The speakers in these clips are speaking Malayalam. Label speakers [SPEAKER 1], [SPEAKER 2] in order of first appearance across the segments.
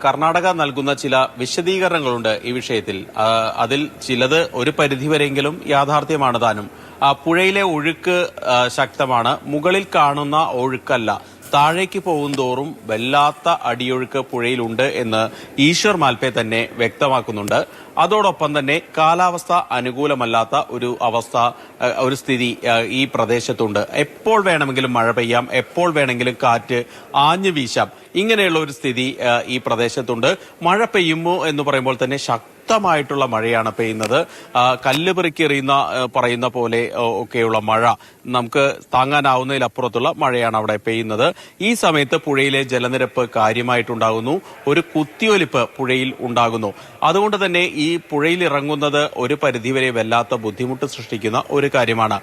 [SPEAKER 1] കർണാടക നൽകുന്ന ചില വിശദീകരണങ്ങളുണ്ട് ഈ വിഷയത്തിൽ. അതിൽ ചിലത് ഒരു പരിധിവരെയെങ്കിലും യാഥാർത്ഥ്യമാണ് താനും. പുഴയിലെ ഒഴുക്ക് ശക്തമാണ്, മുകളിൽ കാണുന്ന ഒഴുക്കല്ല. താഴേക്ക് പോകുന്തോറും വല്ലാത്ത അടിയൊഴുക്ക് പുഴയിലുണ്ട് എന്ന് ഈശ്വർ മാൽപേ തന്നെ വ്യക്തമാക്കുന്നുണ്ട്. അതോടൊപ്പം തന്നെ കാലാവസ്ഥ അനുകൂലമല്ലാത്ത ഒരു സ്ഥിതി ഈ പ്രദേശത്തുണ്ട്. എപ്പോൾ വേണമെങ്കിലും മഴ പെയ്യാം, എപ്പോൾ വേണമെങ്കിലും കാറ്റ് ആഞ്ഞു വീശാം. ഇങ്ങനെയുള്ള ഒരു സ്ഥിതി ഈ പ്രദേശത്തുണ്ട്. മഴ പെയ്യുമോ എന്ന് പറയുമ്പോൾ തന്നെ ശക്തമായിട്ടുള്ള മഴയാണ് പെയ്യുന്നത്. കല്ല് പെറുക്കിയെറിയുന്ന പറയുന്ന പോലെ ഒക്കെയുള്ള മഴ, നമുക്ക് താങ്ങാനാവുന്നതിലപ്പുറത്തുള്ള മഴയാണ് അവിടെ പെയ്യുന്നത്. ഈ സമയത്ത് പുഴയിലെ ജലനിരപ്പ് കാര്യമായിട്ടുണ്ടാകുന്നു, ഒരു കുത്തിയൊലിപ്പ് പുഴയിൽ ഉണ്ടാകുന്നു. അതുകൊണ്ട് തന്നെ ഈ പുഴയിൽ ഇറങ്ങുന്നത് ഒരു പരിധിവരെ വല്ലാത്ത ബുദ്ധിമുട്ട് സൃഷ്ടിക്കുന്ന ഒരു കാര്യമാണ്.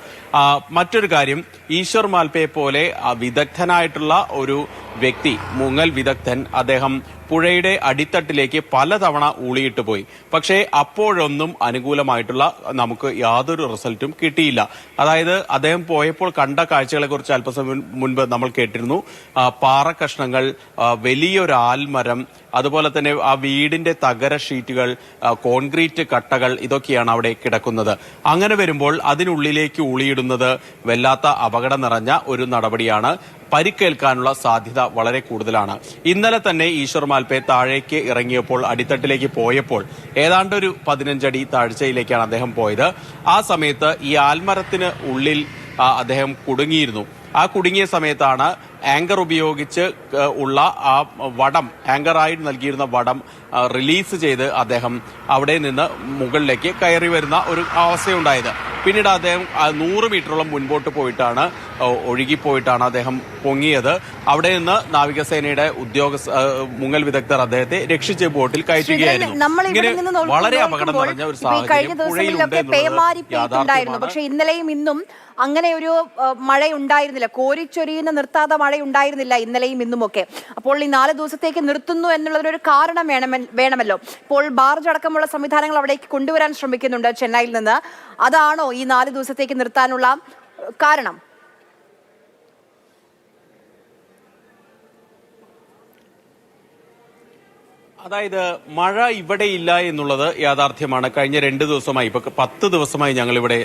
[SPEAKER 1] മറ്റൊരു കാര്യം, ഈശ്വർ മാൽപേ പോലെ വിദഗ്ധനായിട്ടുള്ള ഒരു വ്യക്തി, മുങ്ങൽ വിദഗ്ധൻ, അദ്ദേഹം പുഴയുടെ അടിത്തട്ടിലേക്ക് പലതവണ ഊളിയിട്ട് പോയി. പക്ഷേ അപ്പോഴൊന്നും അനുകൂലമായിട്ടുള്ള നമുക്ക് യാതൊരു റിസൾട്ടും കിട്ടിയില്ല. അതായത് അദ്ദേഹം പോയപ്പോൾ കണ്ട കാഴ്ചകളെ കുറിച്ച് അല്പസമയം മുൻപ് നമ്മൾ കേട്ടിരുന്നു. പാറക്കഷ്ണങ്ങൾ, വലിയൊരു ആൽമരം, അതുപോലെ തന്നെ ആ വീടിന്റെ തകര ഷീറ്റുകൾ, കോൺക്രീറ്റ് കട്ടകൾ, ഇതൊക്കെയാണ് അവിടെ കിടക്കുന്നത്. അങ്ങനെ വരുമ്പോൾ അതിനുള്ളിലേക്ക് ഊളിയിടുന്നത് വല്ലാത്ത അപകടം നിറഞ്ഞ ഒരു നടപടിയാണ്. പരിക്കേൽക്കാനുള്ള സാധ്യത വളരെ കൂടുതലാണ്. ഇന്നലെ തന്നെ ഈശ്വർ മാൽപേ താഴേക്ക് ഇറങ്ങിയപ്പോൾ, അടിത്തട്ടിലേക്ക് പോയപ്പോൾ ഏതാണ്ട് ഒരു 15 അടി താഴ്ചയിലേക്കാണ് അദ്ദേഹം പോയത്. ആ സമയത്ത് ഈ ആൽമരത്തിന് ഉള്ളിൽ അദ്ദേഹം കുടുങ്ങിയിരുന്നു. ആ കുടുങ്ങിയ സമയത്താണ് ആങ്കർ ഉപയോഗിച്ച് ഉള്ള ആ വടം, ആങ്കറായി നൽകിയിരുന്ന വടം റിലീസ് ചെയ്ത് അദ്ദേഹം അവിടെ നിന്ന് മുകളിലേക്ക് കയറി വരുന്ന ഒരു അവസ്ഥയുണ്ടായത്. പിന്നീട് അദ്ദേഹം 100 മീറ്ററോളം മുൻപോട്ട് പോയിട്ടാണ്, ഒഴുകിപ്പോയിട്ടാണ് അദ്ദേഹം പൊങ്ങിയത്. അവിടെ നിന്ന് നാവികസേനയുടെ മുങ്ങൽ വിദഗ്ധർ അദ്ദേഹത്തെ രക്ഷിച്ച് ബോട്ടിൽ കയറ്റുകയായിരുന്നു. ഇങ്ങനെ വളരെ അപകടം നിറഞ്ഞ ഒരു സാഹചര്യം.
[SPEAKER 2] പക്ഷെ ഇന്നലെയും ഇന്നും അങ്ങനെ ഒരു മഴ ഉണ്ടായിരുന്നില്ല, കോരിച്ചൊരിയുന്ന നിർത്താതെ മഴ ഉണ്ടായിരുന്നില്ല ഇന്നലെയും ഇന്നുമൊക്കെ. അപ്പോൾ ഈ 4 ദിവസത്തേക്ക് നിർത്തുന്നു എന്നുള്ളതിനൊരു കാരണം വേണമല്ലോ. ഇപ്പോൾ ബാർജ് അടക്കമുള്ള സംവിധാനങ്ങൾ അവിടേക്ക് കൊണ്ടുവരാൻ ശ്രമിക്കുന്നുണ്ട് ചെന്നൈയിൽ നിന്ന്. അതാണോ ഈ 4 ദിവസത്തേക്ക് നിർത്താനുള്ള കാരണം?
[SPEAKER 1] അതായത് മഴ ഇവിടെ ഇല്ല എന്നുള്ളത് യാഥാർത്ഥ്യമാണ്. കഴിഞ്ഞ 2 ദിവസമായി, ഇപ്പൊ 10 ദിവസമായി ഞങ്ങൾ ഇവിടെ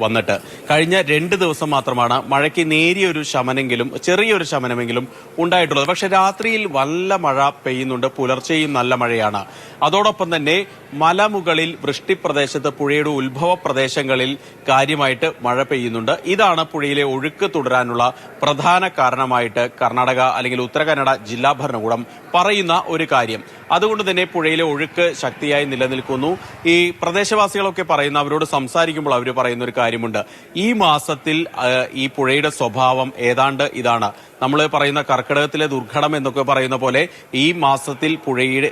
[SPEAKER 1] വന്നിട്ട് കഴിഞ്ഞ 2 ദിവസം മാത്രമാണ് മഴയ്ക്ക് നേരിയൊരു ശമനെങ്കിലും, ചെറിയൊരു ശമനമെങ്കിലും ഉണ്ടായിട്ടുള്ളത്. പക്ഷെ രാത്രിയിൽ നല്ല മഴ പെയ്യുന്നുണ്ട്, പുലർച്ചെയും നല്ല മഴയാണ്. അതോടൊപ്പം തന്നെ മലമുകളിൽ, വൃഷ്ടിപ്രദേശത്ത്, പുഴയുടെ ഉത്ഭവ പ്രദേശങ്ങളിൽ കാര്യമായിട്ട് മഴ പെയ്യുന്നുണ്ട്. ഇതാണ് പുഴയിലെ ഒഴുക്ക് തുടരാനുള്ള പ്രധാന കാരണമായിട്ട് കർണാടക അല്ലെങ്കിൽ ഉത്തര കന്നഡ ജില്ലാ ഭരണകൂടം പറയുന്ന ഒരു കാര്യം. അതുകൊണ്ട് തന്നെ പുഴയിലെ ഒഴുക്ക് ശക്തിയായി നിലനിൽക്കുന്നു. ഈ പ്രദേശവാസികളൊക്കെ പറയുന്ന, അവരോട് സംസാരിക്കുമ്പോൾ അവർ പറയുന്ന ഒരു കാര്യമുണ്ട്. ഈ മാസത്തിൽ ഈ പുഴയുടെ സ്വഭാവം ഏതാണ്ട് ഇതാണ്. നമ്മൾ പറയുന്ന കർക്കിടകത്തിലെ ദുർഘടം എന്നൊക്കെ പറയുന്ന പോലെ ഈ മാസത്തിൽ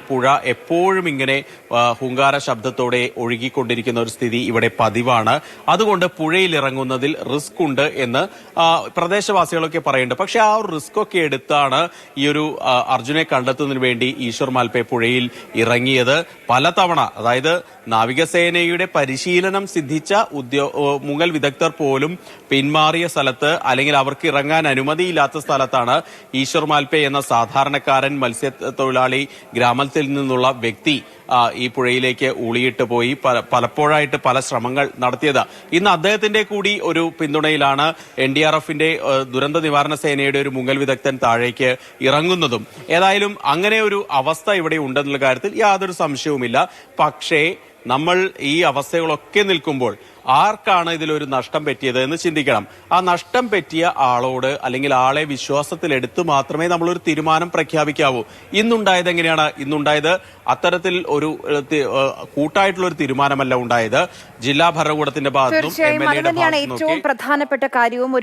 [SPEAKER 1] പുഴ എപ്പോഴും ഇങ്ങനെ ഹുങ്കാര ശബ്ദത്തോടെ ഒഴുകിക്കൊണ്ടിരിക്കുന്ന ഒരു സ്ഥിതി ഇവിടെ പതിവാണ്. അതുകൊണ്ട് പുഴയിൽ ഇറങ്ങുന്നതിൽ റിസ്ക് ഉണ്ട് എന്ന് പ്രദേശവാസികളൊക്കെ പറയുന്നുണ്ട്. പക്ഷെ ആ ഒരു റിസ്ക് ഒക്കെ എടുത്താണ് ഈ ഒരു അർജുനെ കണ്ടെത്തുന്നതിന് വേണ്ടി ഈശ്വർ മാൽപേ പുഴയിൽ ഇറങ്ങിയത് പലതവണ. അതായത് നാവികസേനയുടെ പരിശീലനം സിദ്ധിച്ച മുങ്ങൽ വിദഗ്ധർ പോലും പിന്മാറിയ സ്ഥലത്ത്, അല്ലെങ്കിൽ അവർക്ക് ഇറങ്ങാൻ അനുമതിയില്ലാത്ത സ്ഥലത്താണ് ഈശ്വർ മാൽപേ എന്ന സാധാരണക്കാരൻ മത്സ്യത്തൊഴിലാളി ഗ്രാമത്തിൽ നിന്നുള്ള വ്യക്തി ഈ പുഴയിലേക്ക് ഊളിയിട്ട് പോയി പലപ്പോഴായിട്ട് പല ശ്രമങ്ങൾ നടത്തിയത്. ഇന്ന് അദ്ദേഹത്തിന്റെ കൂടി ഒരു പിന്തുണയിലാണ് NDRFന്റെ ദുരന്ത നിവാരണ സേനയുടെ ഒരു മുങ്ങൽ വിദഗ്ധൻ താഴേക്ക് ഇറങ്ങുന്നതും. ഏതായാലും അങ്ങനെ ഒരു അവസ്ഥ ഇവിടെ ഉണ്ടെന്നുള്ള കാര്യത്തിൽ യാതൊരു സംശയവുമില്ല. പക്ഷേ നമ്മൾ ഈ അവസ്ഥകളൊക്കെ നിൽക്കുമ്പോൾ ആർക്കാണ് ഇതിലൊരു നഷ്ടം പറ്റിയത് എന്ന് ചിന്തിക്കണം. ആ നഷ്ടം പറ്റിയ ആളോട്, അല്ലെങ്കിൽ ആളെ വിശ്വാസത്തിലെടുത്ത് മാത്രമേ നമ്മളൊരു തീരുമാനം പ്രഖ്യാപിക്കാവൂ. ഇന്നുണ്ടായത് എങ്ങനെയാണ്? ഇന്നുണ്ടായത് അത്തരത്തിൽ ഒരു കൂട്ടായിട്ടുള്ള ഒരു തീരുമാനമല്ല ഉണ്ടായത്. ജില്ലാ ഭരണകൂടത്തിന്റെ ഭാഗത്തും
[SPEAKER 2] ഏറ്റവും പ്രധാനപ്പെട്ട കാര്യവും